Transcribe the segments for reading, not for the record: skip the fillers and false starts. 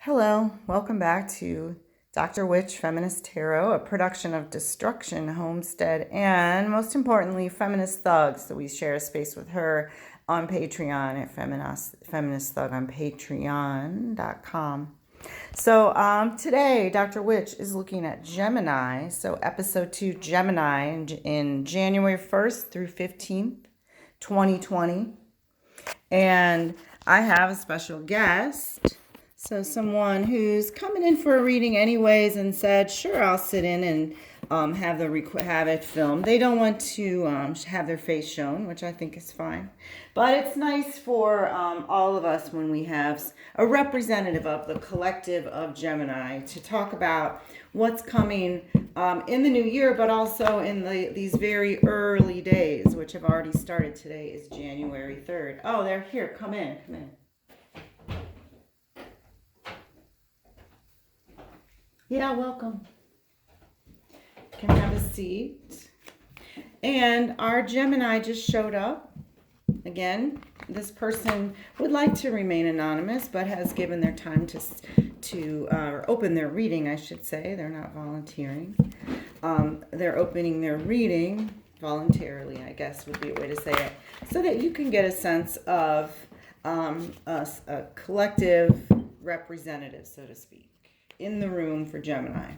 Hello, welcome back to Dr. Witch Feminist Tarot, a production of Destruction Homestead and, most importantly, Feminist Thug. So we share a space with her on Patreon at Feminist Thug on patreon.com. So today, Dr. Witch is looking at Gemini. So episode 2, Gemini, in January 1st through 15th, 2020. And I have a special guest. So someone who's coming in for a reading anyways and said, sure, I'll sit in and have it filmed. They don't want to have their face shown, which I think is fine. But it's nice for all of us when we have a representative of the collective of Gemini to talk about what's coming in the new year, but also in these very early days, which have already started. Today is January 3rd. Oh, they're here. Come in. Yeah, welcome. Can have a seat. And our Gemini just showed up. Again, this person would like to remain anonymous, but has given their time to open their reading, I should say. They're not volunteering. They're opening their reading voluntarily, I guess would be a way to say it, so that you can get a sense of a collective representative, so to speak, in the room for Gemini.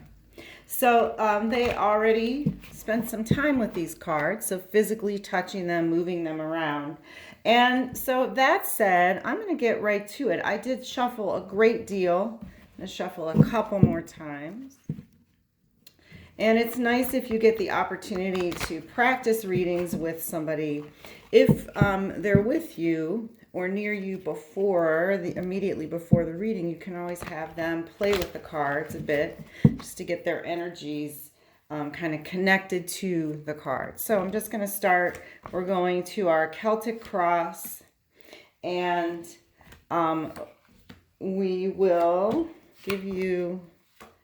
So they already spent some time with these cards, so physically touching them, moving them around. And so that said, I'm going to get right to it. I did shuffle a great deal. I'm going to shuffle a couple more times. And it's nice if you get the opportunity to practice readings with somebody. If they're with you or near you immediately before the reading, you can always have them play with the cards a bit just to get their energies kind of connected to the cards. So I'm just going to start. We're going to our Celtic cross, and we will give you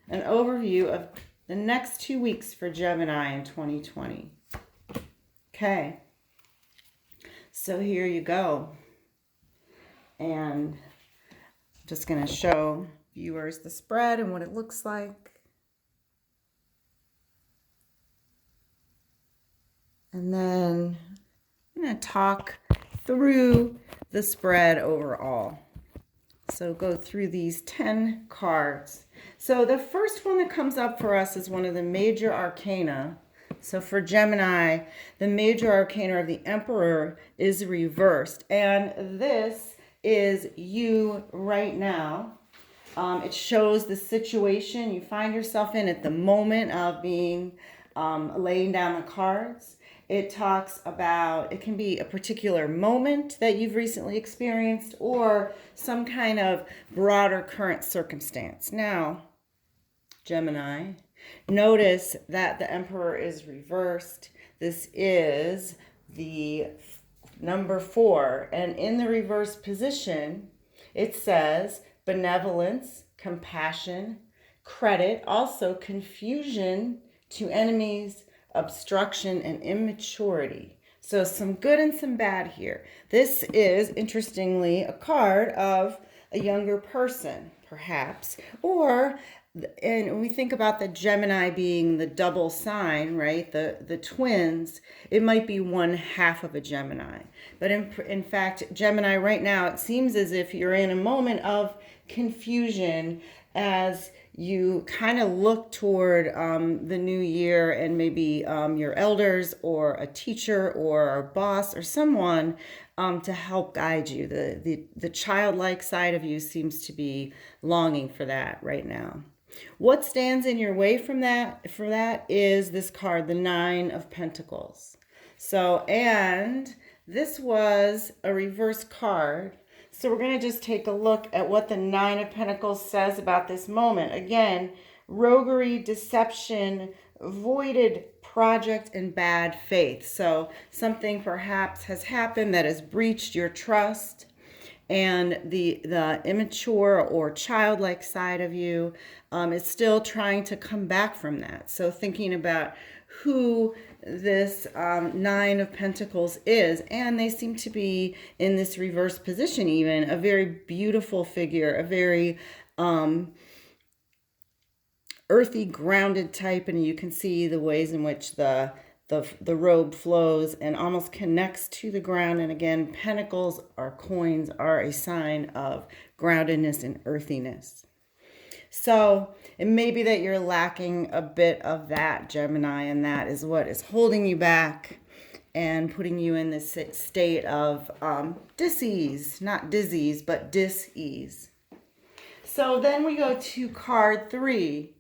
an overview of the next 2 weeks for Gemini in 2020. Okay, so here you go. And I'm just going to show viewers the spread and what it looks like. And then I'm going to talk through the spread overall. So go through these 10 cards. So the first one that comes up for us is one of the major arcana. So for Gemini, the major arcana of the Emperor is reversed. And this is you right now. It shows the situation you find yourself in at the moment of being laying down the cards. It talks about, it can be a particular moment that you've recently experienced or some kind of broader current circumstance. Now, Gemini, notice that the Emperor is reversed. This is the number 4, and in the reverse position, it says benevolence, compassion, credit, also confusion to enemies, obstruction, and immaturity. So some good and some bad here. This is, interestingly, a card of a younger person, perhaps, and we think about the Gemini being the double sign, right? The twins, it might be one half of a Gemini. But in fact, Gemini right now, it seems as if you're in a moment of confusion as you kind of look toward the new year, and maybe your elders or a teacher or a boss or someone to help guide you. The childlike side of you seems to be longing for that right now. What stands in your way for that is this card, the 9 of Pentacles. So, and this was a reverse card. So we're going to just take a look at what the 9 of Pentacles says about this moment. Again, roguery, deception, voided project, and bad faith. So something perhaps has happened that has breached your trust. And the immature or childlike side of you is still trying to come back from that. So thinking about who this 9 of Pentacles is, and they seem to be in this reverse position, even a very beautiful figure, a very earthy, grounded type, and you can see the ways in which the robe flows and almost connects to the ground. And again, pentacles or coins are a sign of groundedness and earthiness. So it may be that you're lacking a bit of that, Gemini, and that is what is holding you back and putting you in this state of dis-ease, not disease, but dis-ease. So then we go to card 3,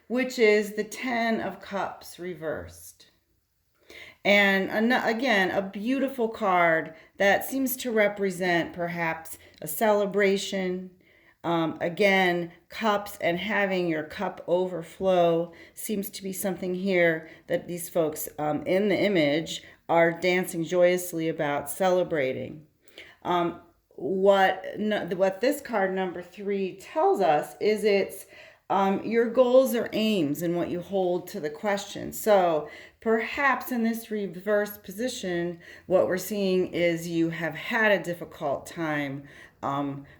which is the 10 of Cups reversed. And again, a beautiful card that seems to represent perhaps a celebration. Again, cups and having your cup overflow seems to be something here that these folks in the image are dancing joyously about, celebrating. What this card number 3 tells us is it's your goals or aims and what you hold to the question. So perhaps in this reverse position, what we're seeing is you have had a difficult time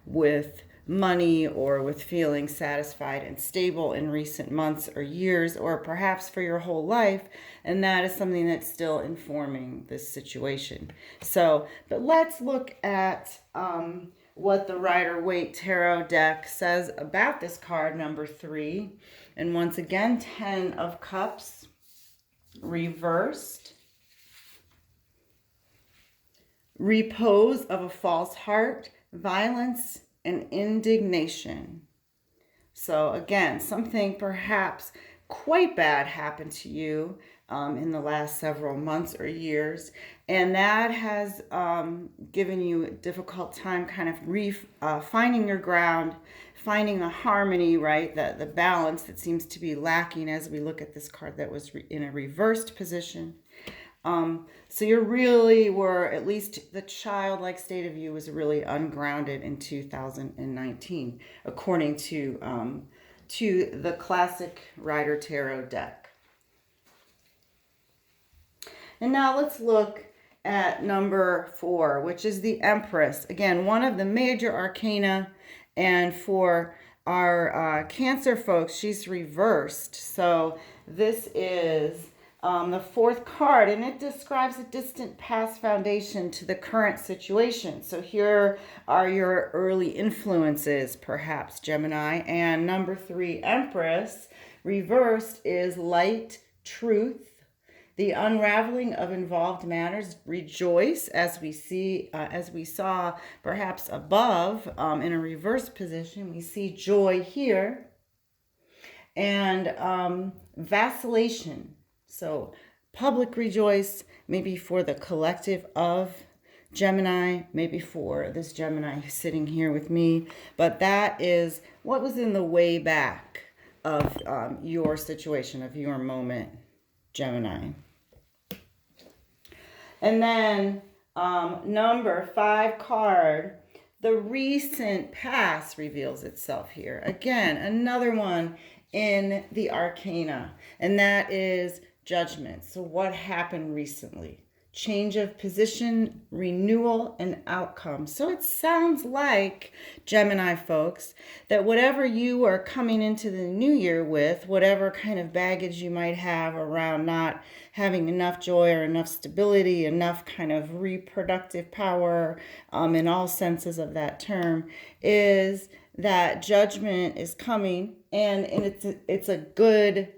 with money or with feeling satisfied and stable in recent months or years, or perhaps for your whole life, and that is something that's still informing this situation. So, but let's look at what the Rider-Waite Tarot deck says about this card number 3. And once again, 10 of Cups reversed. Repose of a false heart, violence, and indignation. So again, something perhaps quite bad happened to you in the last several months or years, and that has given you a difficult time kind of finding your ground, finding the harmony, right, the balance that seems to be lacking as we look at this card that was in a reversed position. So you really were, at least the childlike state of you was really ungrounded in 2019, according to the classic Rider Tarot deck. And now let's look at number 4, which is the Empress. Again, one of the major arcana, and for our Cancer folks, she's reversed. So this is the 4th card, and it describes a distant past foundation to the current situation. So here are your early influences, perhaps, Gemini. And number 3, Empress, reversed, is light, truth, the unraveling of involved matters. Rejoice, as we saw perhaps above in a reverse position. We see joy here. And vacillation. So public rejoice, maybe for the collective of Gemini, maybe for this Gemini who's sitting here with me. But that is what was in the way back of your situation, of your moment, Gemini. And then number 5 card, the recent past reveals itself here. Again, another one in the arcana, and that is Judgment. So what happened recently? Change of position, renewal, and outcome. So it sounds like, Gemini folks, that whatever you are coming into the new year with, whatever kind of baggage you might have around not having enough joy or enough stability, enough kind of reproductive power in all senses of that term, is that judgment is coming, and it's a good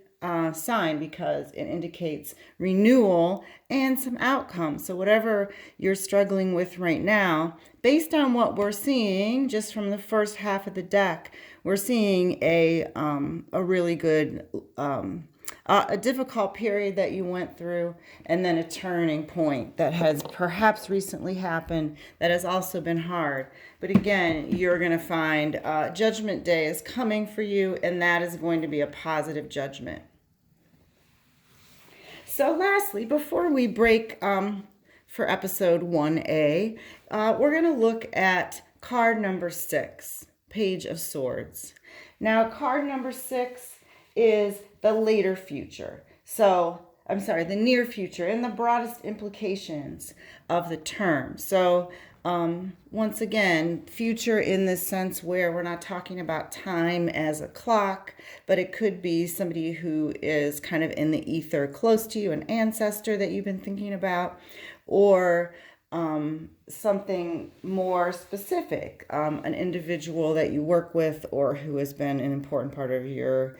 sign, because it indicates renewal and some outcome. So whatever you're struggling with right now, based on what we're seeing just from the first half of the deck, we're seeing a really good, a difficult period that you went through, and then a turning point that has perhaps recently happened that has also been hard. But again, you're going to find Judgment Day is coming for you, and that is going to be a positive judgment. So lastly, before we break for episode 1A, we're going to look at card number 6, Page of Swords. Now, card number 6 is the later future. The near future and the broadest implications of the term. So Once again, future in this sense where we're not talking about time as a clock, but it could be somebody who is kind of in the ether close to you, an ancestor that you've been thinking about, or something more specific, an individual that you work with or who has been an important part of your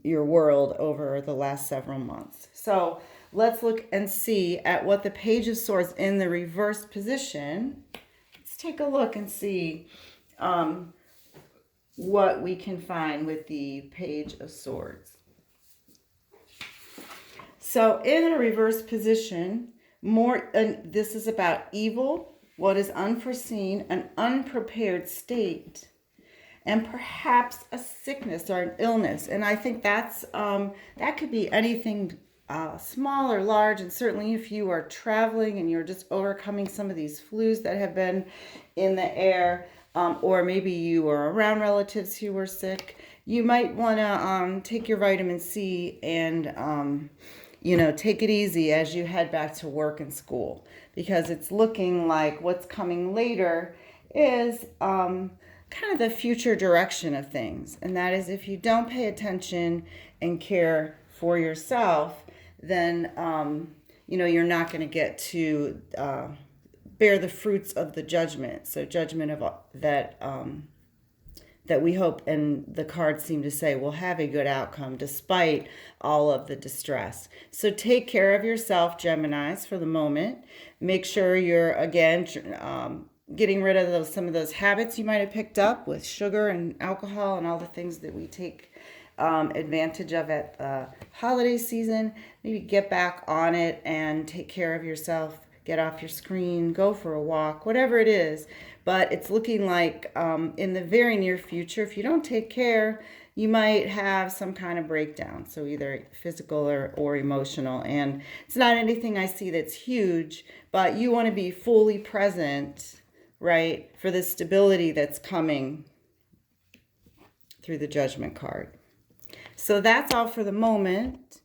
world over the last several months. So let's look and see at what the Page of Swords in the reverse position. Let's take a look and see what we can find with the Page of Swords. So in a reverse position, this is about evil, what is unforeseen, an unprepared state, and perhaps a sickness or an illness. And I think that could be anything small or large. And certainly if you are traveling and you're just overcoming some of these flus that have been in the air, or maybe you were around relatives who were sick, you might want to take your vitamin C and take it easy as you head back to work and school, because it's looking like what's coming later is kind of the future direction of things. And that is, if you don't pay attention and care for yourself, then, you're not going to get to bear the fruits of the judgment. So judgment of that we hope, and the cards seem to say, will have a good outcome despite all of the distress. So take care of yourself, Geminis, for the moment. Make sure you're, again, getting rid of some of those habits you might have picked up with sugar and alcohol and all the things that we take advantage of at the holiday season. Maybe get back on it and take care of yourself. Get off your screen, go for a walk, whatever it is. But it's looking like in the very near future, if you don't take care, you might have some kind of breakdown. So either physical or emotional. And it's not anything I see that's huge, but you want to be fully present, right, for the stability that's coming through the Judgment card. So that's all for the moment.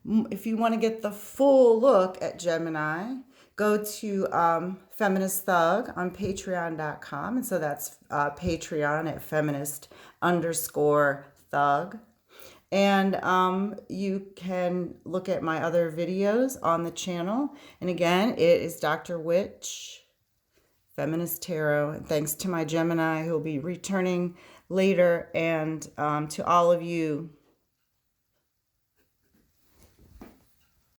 If you want to get the full look at Gemini, go to Feminist Thug on patreon.com. And so that's Patreon at feminist_thug. And you can look at my other videos on the channel. And again, it is Dr. Witch, Feminist Tarot. And thanks to my Gemini who will be returning later, and to all of you